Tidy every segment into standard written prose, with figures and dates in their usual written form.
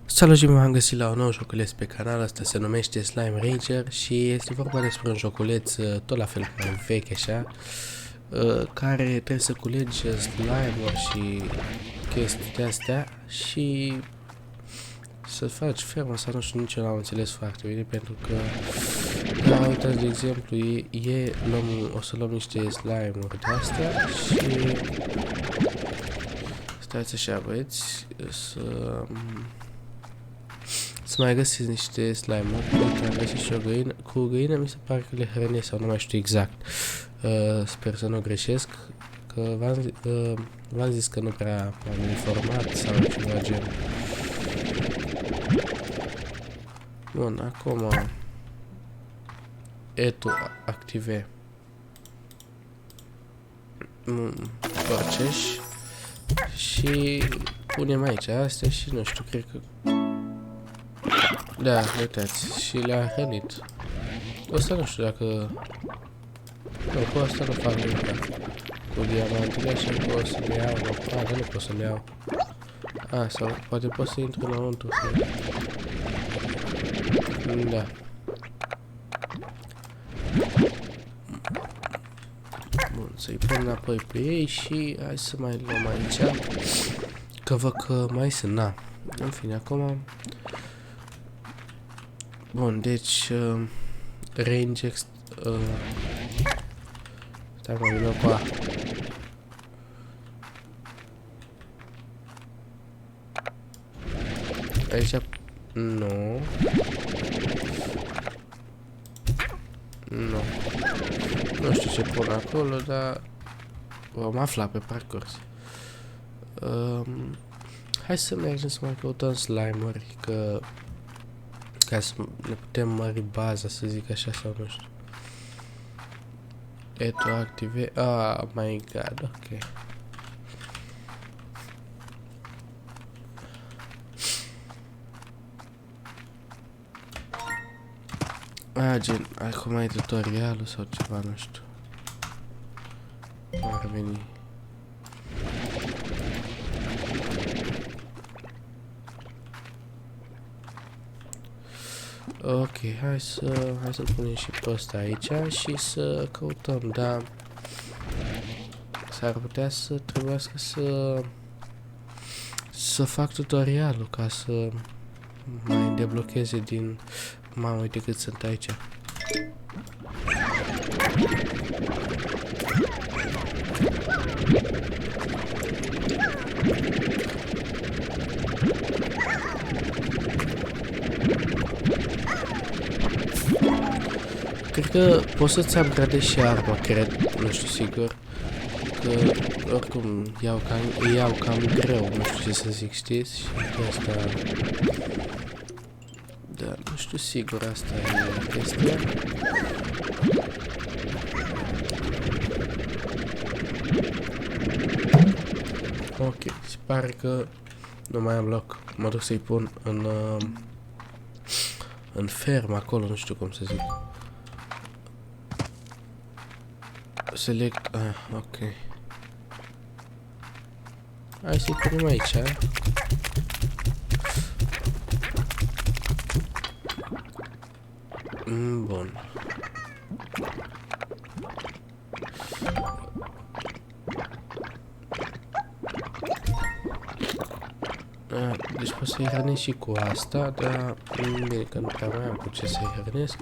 Salut și m-am găsit la un nou joculeț pe canal, asta se numește Slime Ranger și este vorba despre un joculeț tot la fel mai vechi așa, care trebuie să culegi slime-uri și chestii de astea și să faci fermă sau nu știu, nici eu n-am înțeles foarte bine pentru că, da, uitați de exemplu, o să luăm niște slime-uri de astea și stați așa băieți, să mai găsiți niște slime-uri. Uite, am găsit și o găină. Cu o găină mi se pare că le hrănesc sau nu mai știu exact. Sper să nu greșesc, că v-am zis că nu prea m-am informat sau ceva gen. Bun, acum etu active proces și punem aici astea și nu știu, cred că da, uitați, și le-a hrănit. Ăsta nu știu dacă... Nu, cu asta nu fac nimic. Cu diamantele așa că o să le iau. Dar nu pot să le iau. Sau poate pot să intru înăuntru. Da. Bun, să-i pun înapoi pe ei și hai să mai luăm aici. Că văd că mai sunt, na. În fine, acum... Bun, deci... range stai mă, vină cu a. Aici... Nu. Nu. Nu știu ce pun acolo, dar... Vom afla pe parcurs. Hai să mergem să mai căutăm slime-uri, că... Ca să ne putem mări baza, să zic așa, sau nu știu. Eto active... Oh my god, ok. Gen, acum e tutorialul sau ceva, nu știu. Ar veni. Ok, hai să punem și pe ăsta aici și să căutăm, da. S-ar putea să trebuiască să fac tutorialul ca să mai deblocheze din... Mamă, uite cât sunt aici. Cred că pot să-ți upgradezi și arma, cred, nu știu sigur. Că oricum iau cam greu, nu știu ce să zic, știți? Și de asta... Da, nu știu sigur, asta e chestia. Ok, se pare că nu mai am loc. Mă duc să-i pun în fermă acolo, nu știu cum să zic. Select, ok. Hai să-i punem aici. Bun. Deci pot să-i hrănesc și cu asta, dar bine că nu prea mai am cu ce să-i hrănesc.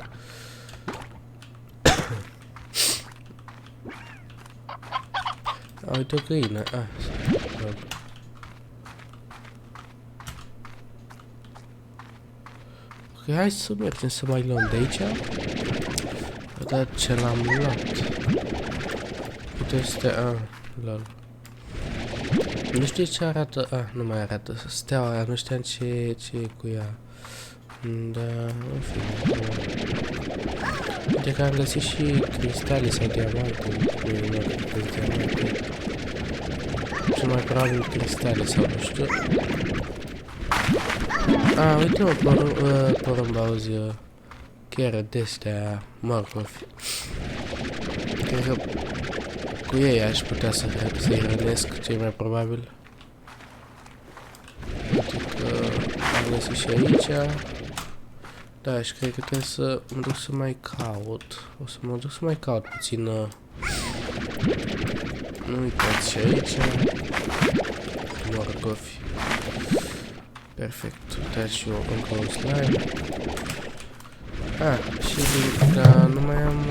Uite o găină, ok, hai să mergem să mai luăm de aici. Dar ce l-am luat? Uite astea, lol. Nu știu ce arată, nu mai arată steaua, nu știam ce e cu ea. Da, în fine. Uite că am găsit și cristale sau diamante. Ce mai probabil cristale sau nu știu. Uite mă, porumb, auzi, chiar de-astea morcovi. Cred că cu ei aș putea să-i hrănesc, cei mai probabil. Uite că am găsit și aici. Da, și cred că trebuie să mă duc să mai caut. O să mă duc să mai caut puțin. Nu uitați și aici. Morcovi. Perfect. Uitați și eu încă un slime. Și da, nu mai am...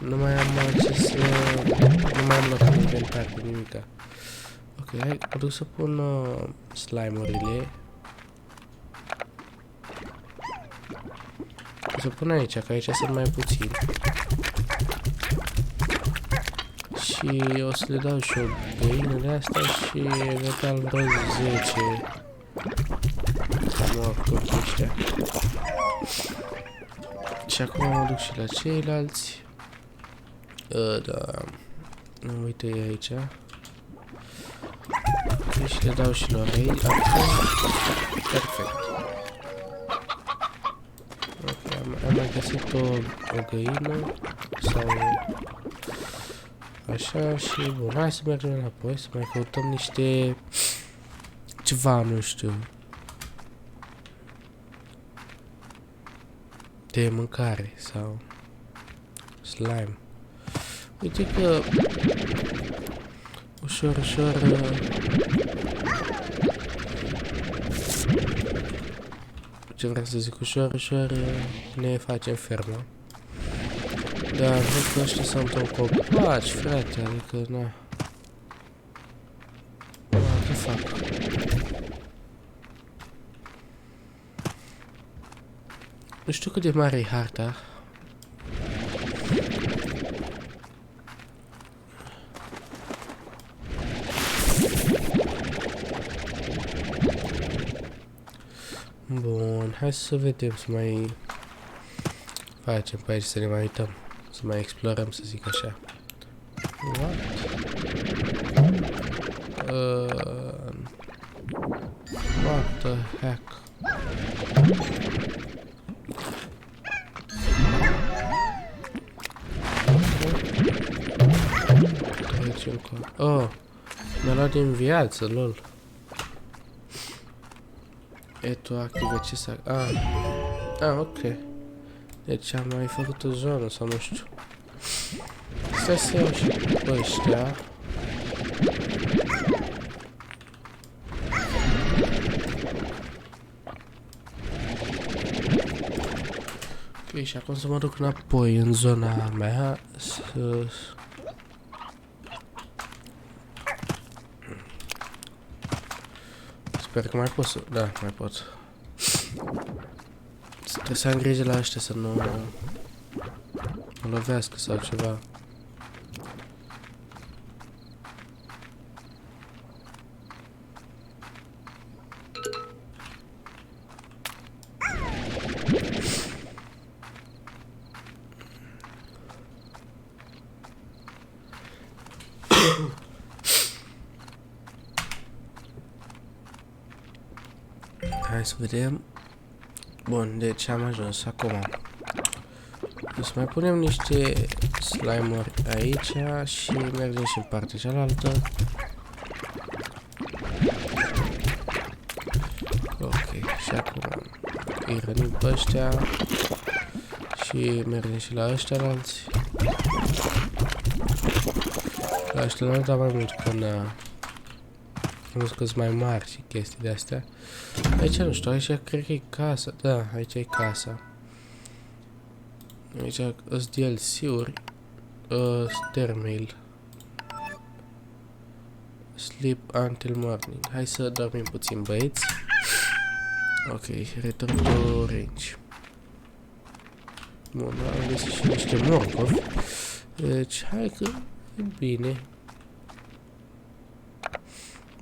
nu mai am ce să... Nu mai am loc în inventar cu nimica. Ok, hai, mă duc să pun slime-urile. O să pun aici, că aici sunt mai puțini. Și o să le dau și o găină de asta și eventual vreo 10 morcovi ăștia. Și acum mă duc și la ceilalți. Da. Nu uite aici. Ok, și le dau și lor aici. Perfect. Ok, am mai găsit o găină. Sau... Așa și bun, hai să mergem înapoi, să mai căutăm niște... Ceva, nu știu. De mâncare sau... Slime. Uite că... Ușor, ușor... Ce vreau să zic, ușor, ușor ne facem fermă. Da, văd că ăștia sunt un copaci, frate, adică, na. Ce fac? Nu știu cât de mare e harta. Bun, hai să vedem, să mai facem pe aici, să ne mai uităm. Să mai explorăm, să zic așa. What? What the heck? Oh, mi-a luat din viață, lol. E tu active ce să... ok. Deci am mai făcut o zonă sau nu știu. Stai să iau și ăștia. Ok, și acum să mă duc înapoi în zona mea. Sper că mai pot să... Da, mai pot. Trebuie să am grijă la ăștia să nu mă lovească sau ceva. Hai să vedem. Bun, deci am ajuns acum. Să mai punem niște slime-uri aici și mergem și în partea cealaltă. Ok, și acum îi rănim pe ăștia și mergem și la ăștia-alți. La ăștia-alți, dar mai mult până... Am văzut că-s mai mari și chestii de-astea. Aici nu știu, aici cred că e casa. Da, aici e casa. Aici sunt DLC-uri. Stairmail. Sleep until morning. Hai să dormim puțin, băieți. Ok, return to range. Bun, am găsit și niște morcovi. Deci, hai că e bine.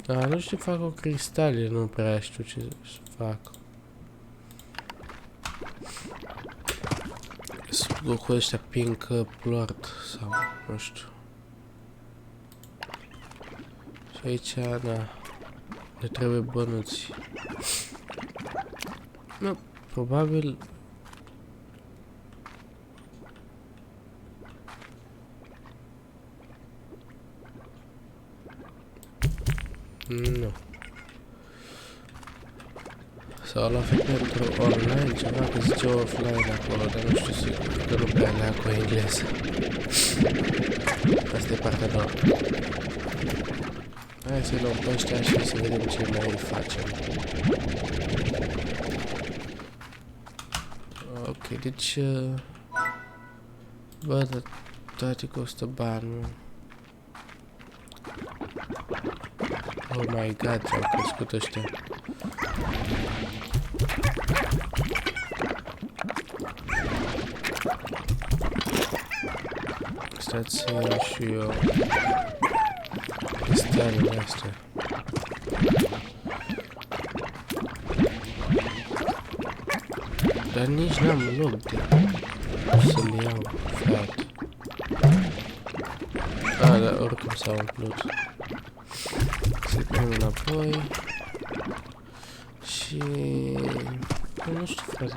Da, nu știu ce fac cu cristale, nu prea știu ce să fac. Sunt cu ăștia pink plort sau nu știu. Și aici, da, ne trebuie bănuți. Nu, probabil... Nu. Sau l-a făcut pentru online, ceva, că zice offline acolo, dar nu știu sigur, că nu prea lea cu engleză. Asta e partea doua. Hai să luăm pe ăștia și să vedem ce mai facem. Ok, deci... Bă, dar toate costă bani, mă. Oh my god, ce-au crescut ăștia. Stați să iau și eu cristalele astea. Dar nici n-am loc de să le iau, frate. Dar oricum s-au umplut. Să-i punem înapoi. Și... nu știu, frate,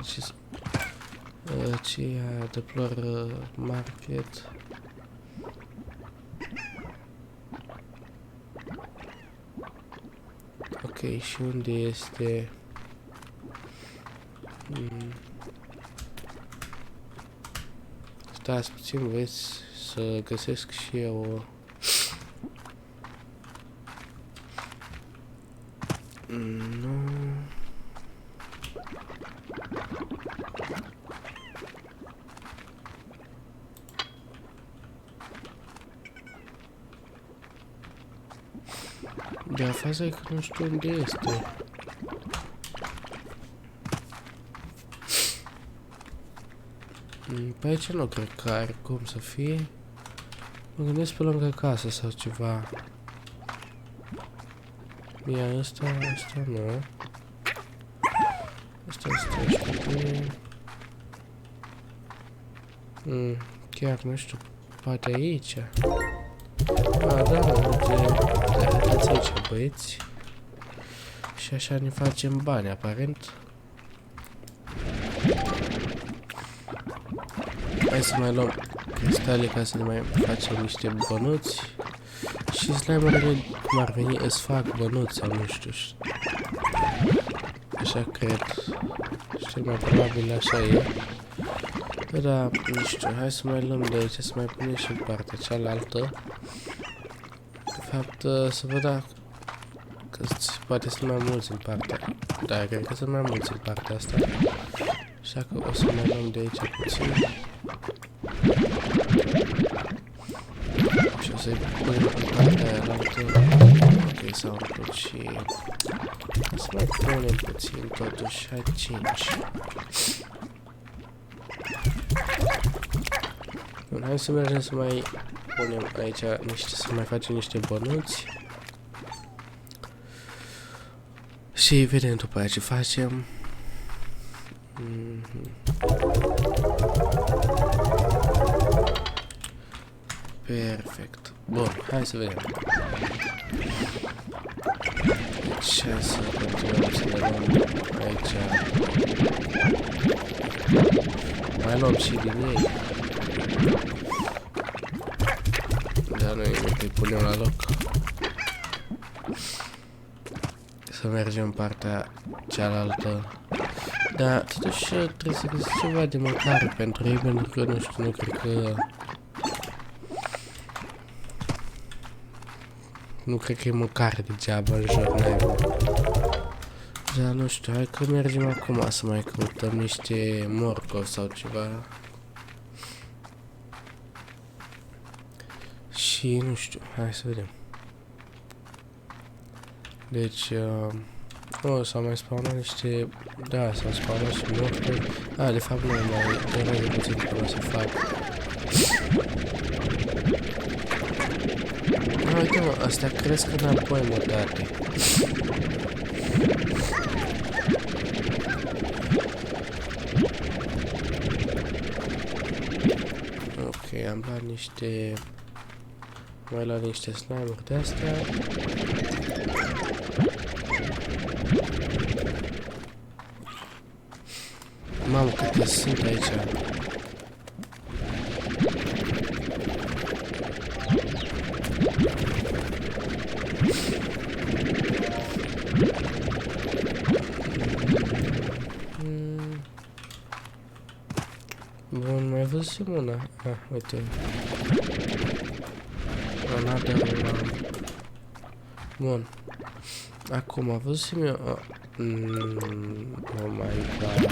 ce e Deplore Market. Ok, și unde este... Stați puțin, vreți să găsesc și eu... Nu... Dar faza e că nu știu unde este. Pe aici nu cred că are cum să fie. Mă gândesc pe lângă casă sau ceva. Ia asta nu. Asta este chiar nu știu, poate aici. Da, uite, aici, băieți. Și așa ne facem bani, aparent. Hai să mai luăm cristale ca să ne mai facem niște bănuți. Și slime-urile, cum ar veni, îți fac bănuți sau nu știu. Așa cred. Și cel mai probabil așa e. Da, nu știu, hai să mai luăm de aici, să mai punem și în partea cealaltă. De fapt, să văd dacă poate sunt mai mulți în partea. Da, cred că sunt mai mulți în partea asta. Așa că o să mai luăm de aici puțin. Și o să-i punem în partea aia altă. Ok, s-au umplut și... Să mai punem puțin, totuși, hai 5. Bun, hai să mergem să mai punem aici să mai facem niște bănuți. Și vedem după aia ce facem. Perfect. Bun, hai să vedem. Deci hai să continuăm să le luăm aici. Mai luăm și din ei. Dar noi îi punem la loc. Să mergem în partea cealaltă. Dar totuși trebuie să găsesc ceva de mâncare pentru ei, pentru că nu știu, nu cred că... Nu cred că e mâncare degeaba în joc, n-ai bă. Dar nu știu, hai că mergem acum să mai căutăm niște morcovi sau ceva. Și nu știu, hai să vedem. Deci, s-au mai spawnat niște... Da, s-au spawnat și morcovi. De fapt nu, mai durează puțin până o să fac. Uite mă, astea cresc înapoi mutate. Ok, am luat niște... Mai luat niște slime-uri de-astea. Mamă, câte sunt aici. văzusem una. Ah, uite. Another one. Bun. Acum, văzusem eu... oh my god.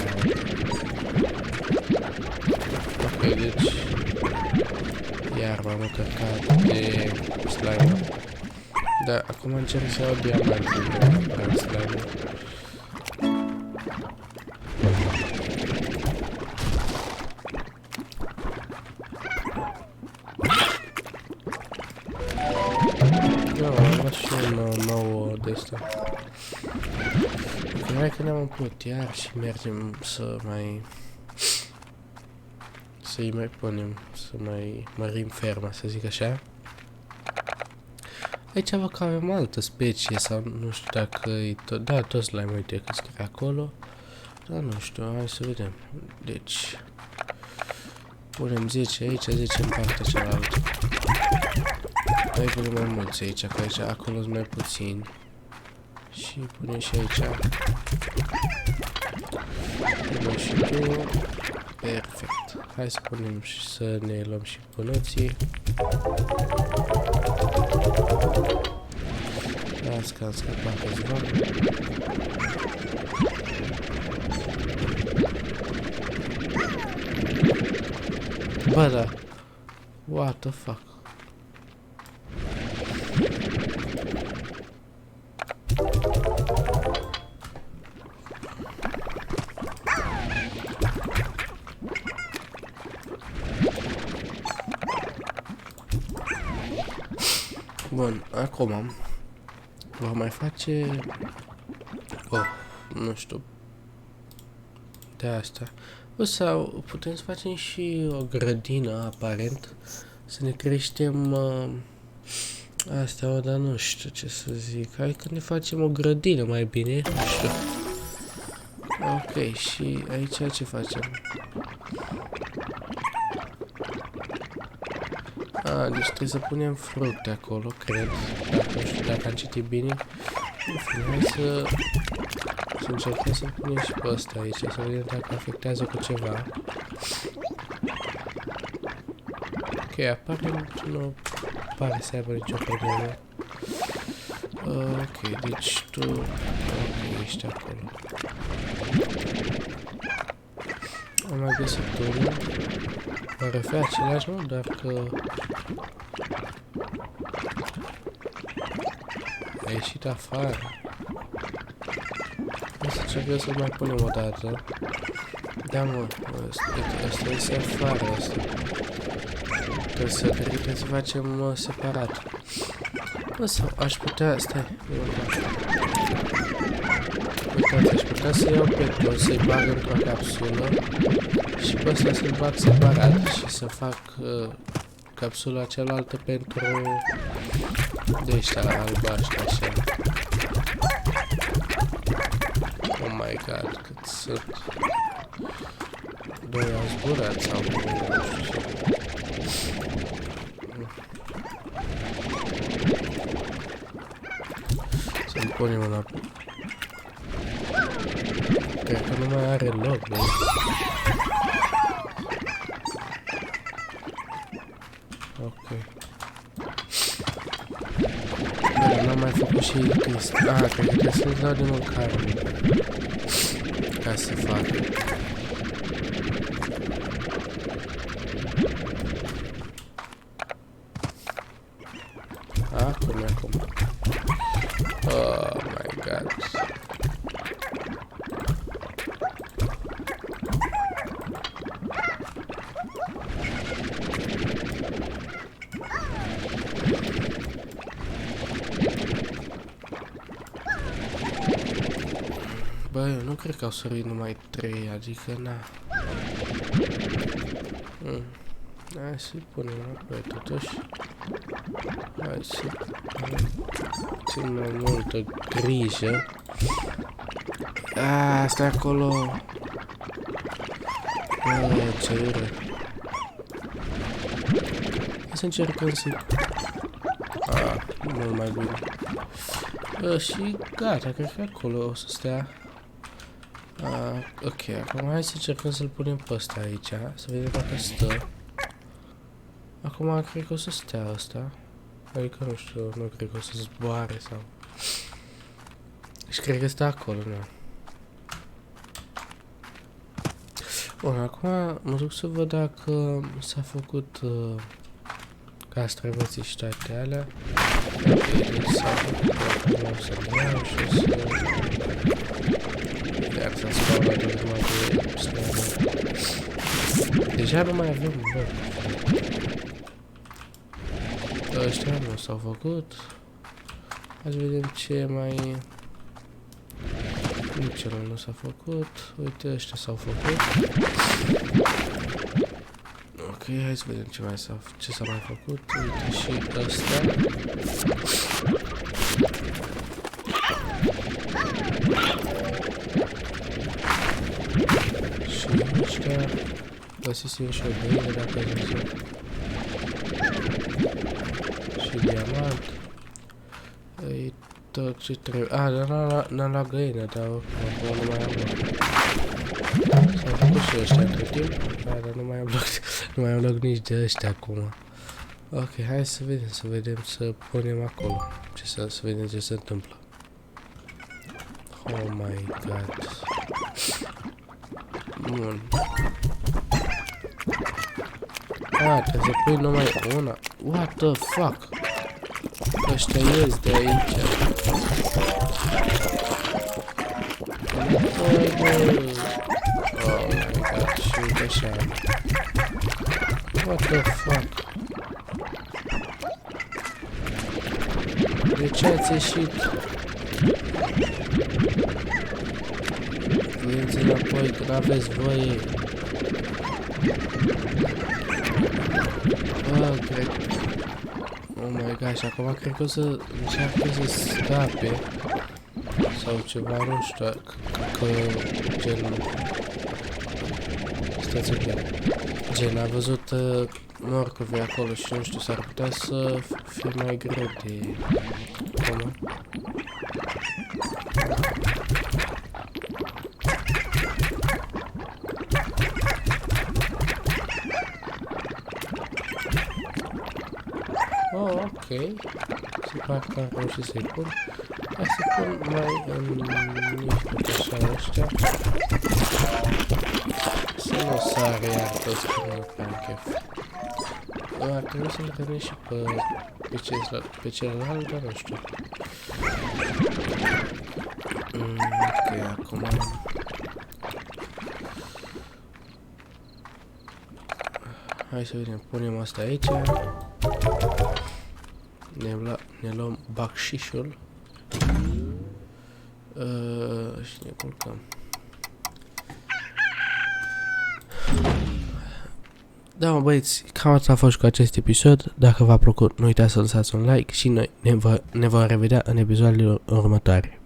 Ok, deci... Iar m-am încărcat de slime. Da, acum încerc să iau diamantul de slime. Și un nou de asta. Ok, hai că ne-am umplut iar și mergem să mai... să-i mai punem, să mai mărim ferma, să zic așa. Aici văd că avem altă specie sau nu știu dacă e tot... Da, toți slime, uite că scrie acolo. Dar nu știu, hai să vedem. Deci... punem 10 aici, 10 în partea cealaltă. Hai punem mai mulți aici, că aici, acolo sunt mai puțini. Și punem și aici. Punem și tu. Perfect. Hai să punem și să ne luăm și pânății. Las că am scăpat câțiva. Bă, da. What the fuck? Bun, acum vom mai face... oh, nu știu. De asta. O, sau putem să facem și o grădină, aparent. Să ne creștem... astea, o, dar nu știu ce să zic. Hai că ne facem o grădină mai bine. Nu știu. Ok, și aici ce facem? Ah, deci trebuie să punem fructe acolo, cred. Dacă, nu știu dacă am citit bine. În fine, hai să încercăm să punem și pe ăsta aici, să vedem dacă afectează cu ceva. Ok, apare, nu pare să aibă nicio problemă. Ok, deci tu... ok, ești acolo. Am mai găsit unul. Pare fi același, nu? Dar că... a ieșit afară. O să încercăm să mai punem o dată. Da, mă, ăsta este afară, ăsta. Trebuie să facem separat. Bă, sau aș putea... stai, uitați, aș putea să iau pe toți, să-i bag într-o capsulă și pe ăsta să-l bag separat și să fac capsula cealaltă pentru de ăștia albaștri, așa. Oh my god, cât sunt. Doi au zburat sau nu știu ce. Să-mi punem înapoi. Cred că nu mai are loc, băi. Ok. Dar n-am mai făcut și chestii. Ah, cred că trebuie să-i dau de mâncare. Ca să fac. Acum. Oh my god. Bă, eu nu cred că au sărit numai 3, adică na. Hai să-i punem înapoi totuși. Hai să țin mai multă grijă. Aaa, stai acolo. Bă, ce ură. Hai să încercăm să-i... mult mai bine. Și gata, cred că acolo o să stea. Ok, acum hai să încercăm să-l punem pe ăsta aici, să vedem dacă stă. Acum cred că o să stea ăsta. Adică nu știu, nu cred că o să zboare sau... Și cred că stă acolo, nu. Bun, acum mă duc să văd dacă s-a făcut castraveții și toate alea. Deci s-a făcut, acum o să-l iau și o să... Iar s-a spawnat de urma de slabă. Deja nu mai avem loc. Ăștia nu s-au făcut. Hai să vedem ce mai... Nici ăla nu s-a făcut. Uite, ăștia s-au făcut. Ok, hai să vedem ce s-a mai făcut. Uite și ăsta. Și ăștia. Găsisem și o găină dacă ați văzut. Și diamant. E tot ce trebuie. N-am luat găină, dar acum nu mai am loc. S-au făcut și ăștia între timp. Dar nu mai am loc nici de ăștia acum. Ok, hai să vedem, să punem acolo. Să vedem ce se întâmplă. Oh my god. Bun. Trebuie să pui numai una. What the fuck? Ăștia ies de aici. Oh my god, și uite așa. What the fuck? De ce ați ieșit? Veniți înapoi, că n-aveți voie. Cred... Oh my gosh, acum cred că o să încearcă să scape. Sau ceva, nu știu, că gen... Stați un pic. Gen, a văzut morcovi acolo și nu știu, s-ar putea să fie mai greu de... Cum? Oh, ok. Se pare că am reușit să-i pun. Hai să pun mai în niște așa ăștia. Să nu sare iar toți că nu prea chef. Ar trebui să-l hrănești și pe celălalt, dar nu știu. Ok, acum... Hai să vedem, punem asta aici. Ne luăm bacșișul. Și ne culcăm. Da, mă băieți, cam atât a fost cu acest episod. Dacă v-a plăcut, nu uitați să lăsați un like și noi ne vom revedea în episoadele următoare.